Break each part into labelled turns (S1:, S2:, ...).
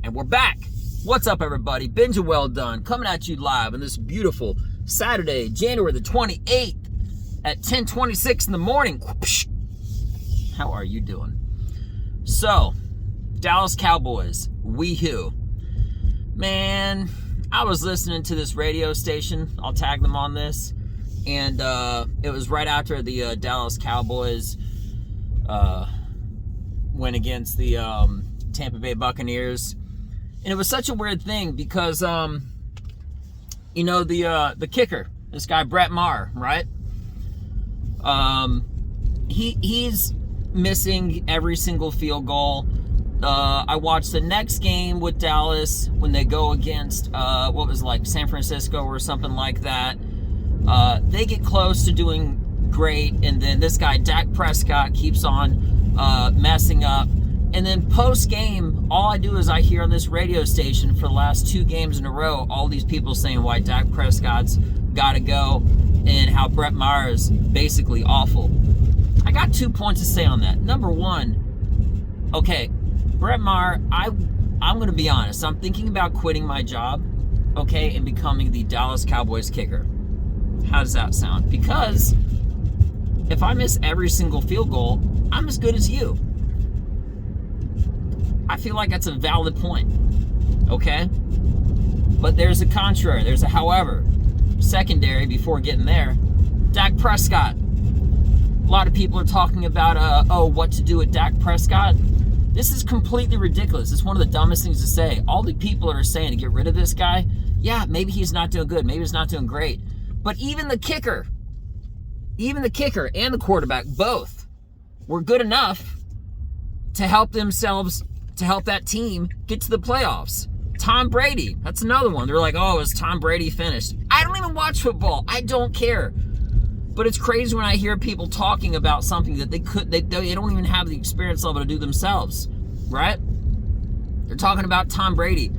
S1: And we're back. What's up, everybody? Benja Welldone coming at you live on this beautiful Saturday, January the 28th at 10:26 in the morning. How are you doing? So, Dallas Cowboys, wee-hoo. Man, I was listening to this radio station. I'll tag them on this. And it was right after the Dallas Cowboys went against the Tampa Bay Buccaneers. And it was such a weird thing because, the kicker, this guy Brett Maher, right? He's missing every single field goal. I watched the next game with Dallas when they go against, San Francisco or something like that. They get close to doing great, and then this guy, Dak Prescott, keeps on messing up. And then post-game, all I do is I hear on this radio station for the last 2 games in a row, all these people saying why Dak Prescott's got to go and how Brett Maher is basically awful. I got 2 points to say on that. Number one, okay, Brett Maher, I'm going to be honest. I'm thinking about quitting my job, okay, and becoming the Dallas Cowboys kicker. How does that sound? Because if I miss every single field goal, I'm as good as you. I feel like that's a valid point, okay? But there's a contrary, there's a however. Secondary, before getting there, Dak Prescott. A lot of people are talking about, what to do with Dak Prescott. This is completely ridiculous. It's one of the dumbest things to say. All the people that are saying to get rid of this guy, yeah, maybe he's not doing good, maybe he's not doing great. But even the kicker and the quarterback, both were good enough to help themselves, to help that team get to the playoffs. Tom Brady, that's another one. They're like, oh, is Tom Brady finished? I don't even watch football. I don't care. But it's crazy when I hear people talking about something that they don't even have the experience level to do themselves, right? They're talking about Tom Brady.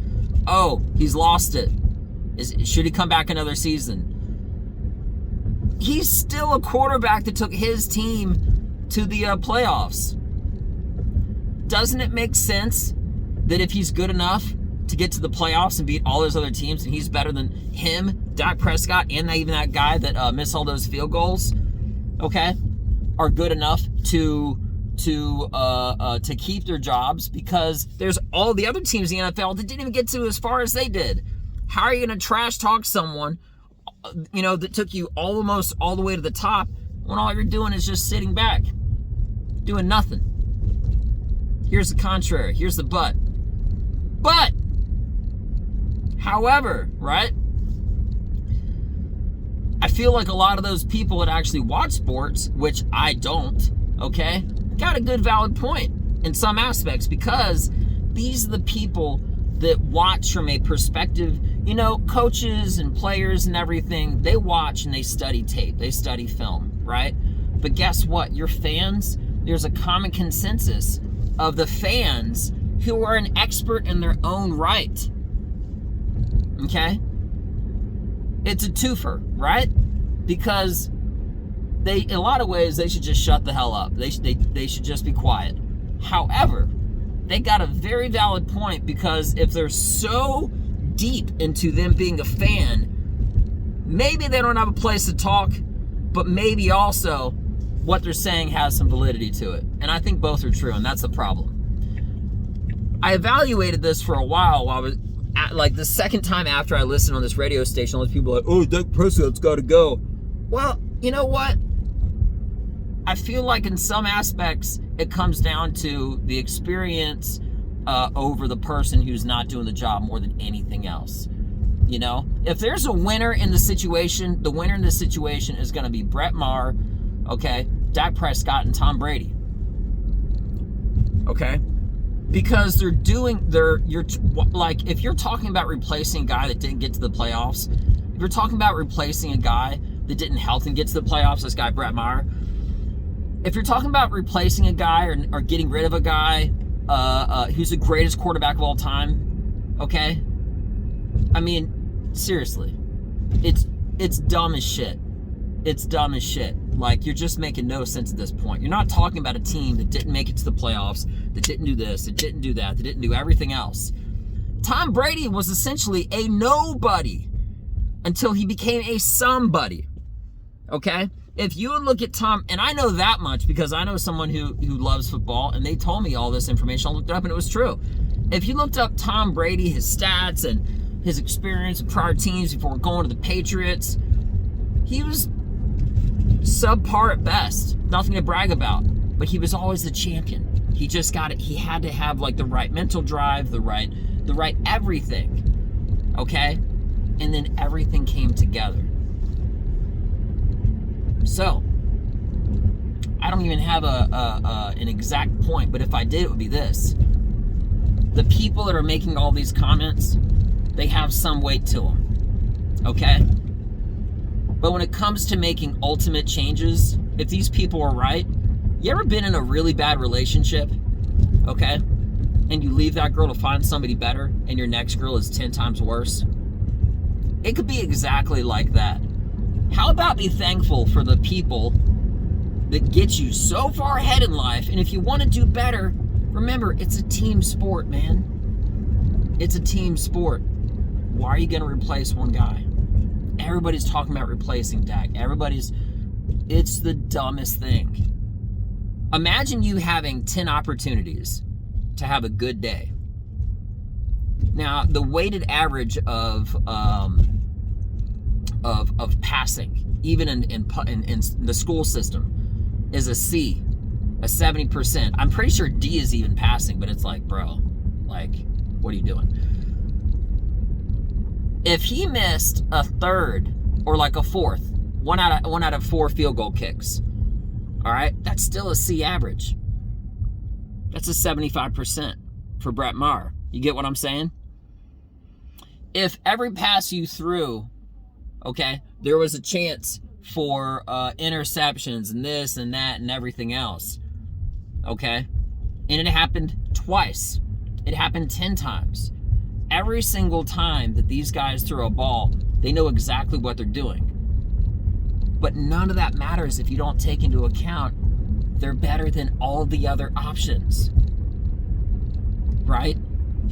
S1: Oh, he's lost it. Should he come back another season? He's still a quarterback that took his team to the playoffs. Doesn't it make sense that if he's good enough to get to the playoffs and beat all those other teams, and he's better than him, Dak Prescott, and even that guy that missed all those field goals, okay, are good enough to keep their jobs? Because there's all the other teams in the NFL that didn't even get to as far as they did. How are you going to trash talk someone, that took you almost all the way to the top when all you're doing is just sitting back, doing nothing? Here's the contrary. Here's the but. But, however, right? I feel like a lot of those people that actually watch sports, which I don't, okay, got a good valid point in some aspects, because these are the people that watch from a perspective, coaches and players and everything, they watch and they study tape, they study film, right? But guess what? Your fans, there's a common consensus of the fans who are an expert in their own right. Okay? It's a twofer, right? Because in a lot of ways, they should just shut the hell up. They should just be quiet. However, they got a very valid point, because if they're so deep into them being a fan, maybe they don't have a place to talk, but maybe also what they're saying has some validity to it. And I think both are true, and that's the problem. I evaluated this for a while I was the second time after I listened on this radio station, all these people are like, oh, Dak Prescott's got to go. Well, you know what? I feel like in some aspects, it comes down to the experience over the person who's not doing the job more than anything else. If there's a winner in the situation, the winner in this situation is going to be Brett Maher, okay, Dak Prescott, and Tom Brady. Okay? Because if you're talking about replacing a guy that didn't get to the playoffs, if you're talking about replacing a guy that didn't help him get to the playoffs, this guy Brett Maher, if you're talking about replacing a guy or getting rid of a guy who's the greatest quarterback of all time, okay? I mean, seriously, it's dumb as shit. It's dumb as shit. Like, you're just making no sense at this point. You're not talking about a team that didn't make it to the playoffs, that didn't do this, that didn't do that, that didn't do everything else. Tom Brady was essentially a nobody until he became a somebody. Okay? If you look at Tom, and I know that much because I know someone who loves football, and they told me all this information. I looked it up and it was true. If you looked up Tom Brady, his stats and his experience with prior teams before going to the Patriots, he was subpar at best. Nothing to brag about. But he was always the champion. He just got it. He had to have like the right mental drive, the right everything. Okay? And then everything came together. So, I don't even have an exact point, but if I did, it would be this. The people that are making all these comments, they have some weight to them. Okay? But when it comes to making ultimate changes, if these people are right, you ever been in a really bad relationship, okay, and you leave that girl to find somebody better, and your next girl is 10 times worse? It could be exactly like that. How about be thankful for the people that get you so far ahead in life, and if you want to do better, remember, it's a team sport, man. It's a team sport. Why are you going to replace one guy? Everybody's talking about replacing Dak. It's the dumbest thing. Imagine you having 10 opportunities to have a good day. Now, the weighted average of passing, even in the school system, is a C, a 70%. I'm pretty sure D is even passing, but it's like, bro, like, what are you doing? If he missed a third or like a fourth, one out of 4 field goal kicks, all right, that's still a C average. That's a 75% for Brett Maher. You get what I'm saying? If every pass you threw, okay, there was a chance for interceptions and this and that and everything else, okay, and it happened twice. It happened 10 times. Every single time that these guys throw a ball, they know exactly what they're doing. But none of that matters if you don't take into account they're better than all the other options. Right?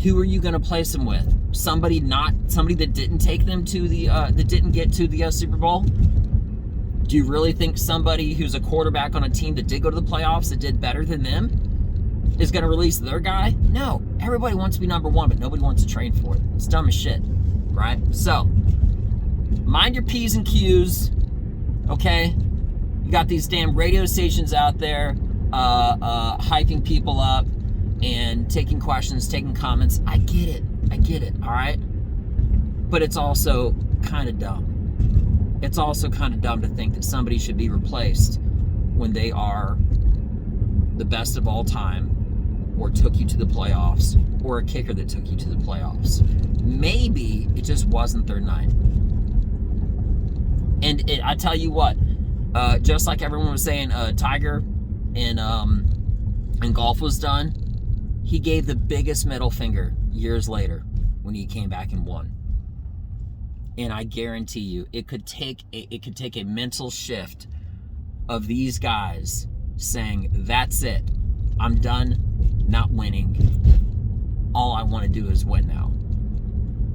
S1: Who are you going to place them with? Somebody that didn't take them to that didn't get to the Super Bowl? Do you really think somebody who's a quarterback on a team that did go to the playoffs that did better than them is going to release their guy? No. Everybody wants to be number one, but nobody wants to train for it. It's dumb as shit. Right? So, mind your P's and Q's. Okay? You got these damn radio stations out there hyping people up and taking questions, taking comments. I get it, all right? But it's also kind of dumb. It's also kind of dumb to think that somebody should be replaced when they are the best of all time, or took you to the playoffs, or a kicker that took you to the playoffs. Maybe it just wasn't their night. And I tell you what, just like everyone was saying, Tiger and golf was done, he gave the biggest middle finger years later when he came back and won. And I guarantee you, it could take a mental shift of these guys saying, "That's it, I'm done, not winning. All I want to do is win now."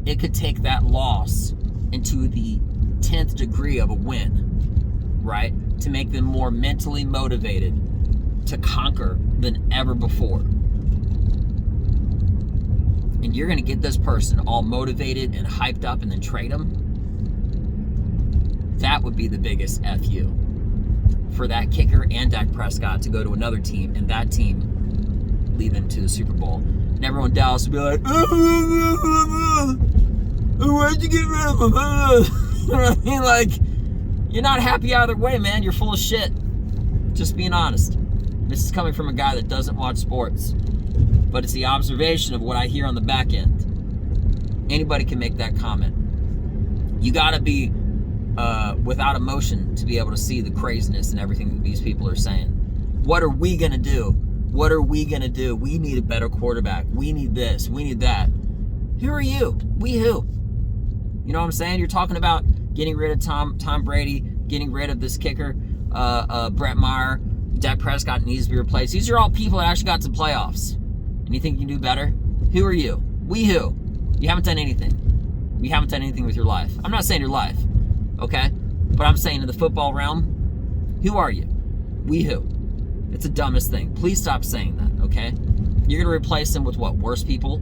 S1: It could take that loss into the 10th degree of a win, right? To make them more mentally motivated to conquer than ever before. And you're going to get this person all motivated and hyped up and then trade them? That would be the biggest FU for that kicker and Dak Prescott to go to another team and that team lead them to the Super Bowl. And everyone in Dallas would be like, why'd you get rid of him? You know what I mean? Like, you're not happy either way, man. You're full of shit. Just being honest. This is coming from a guy that doesn't watch sports. But it's the observation of what I hear on the back end. Anybody can make that comment. You got to be without emotion to be able to see the craziness and everything that these people are saying. What are we going to do? What are we going to do? We need a better quarterback. We need this. We need that. Who are you? We who? You know what I'm saying? You're talking about getting rid of Tom Brady, getting rid of this kicker, Brett Maher, Dak Prescott needs to be replaced. These are all people that actually got to playoffs. And you think you can do better? Who are you? We who? You haven't done anything. You haven't done anything with your life. I'm not saying your life, okay? But I'm saying in the football realm, who are you? We who? It's the dumbest thing. Please stop saying that, okay? You're going to replace them with what? Worse people?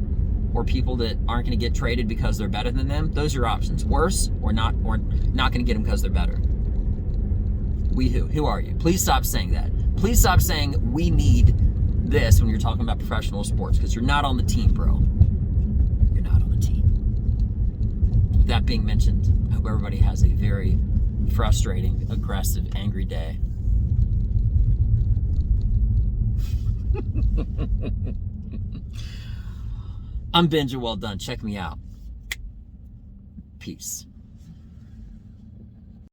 S1: Or people that aren't going to get traded because they're better than them? Those are your options. Worse or not going to get them because they're better. We who? Who are you? Please stop saying that. Please stop saying we need this when you're talking about professional sports, because you're not on the team, bro. You're not on the team. With that being mentioned, I hope everybody has a very frustrating, aggressive, angry day. I'm Benja Welldone. Check me out. Peace.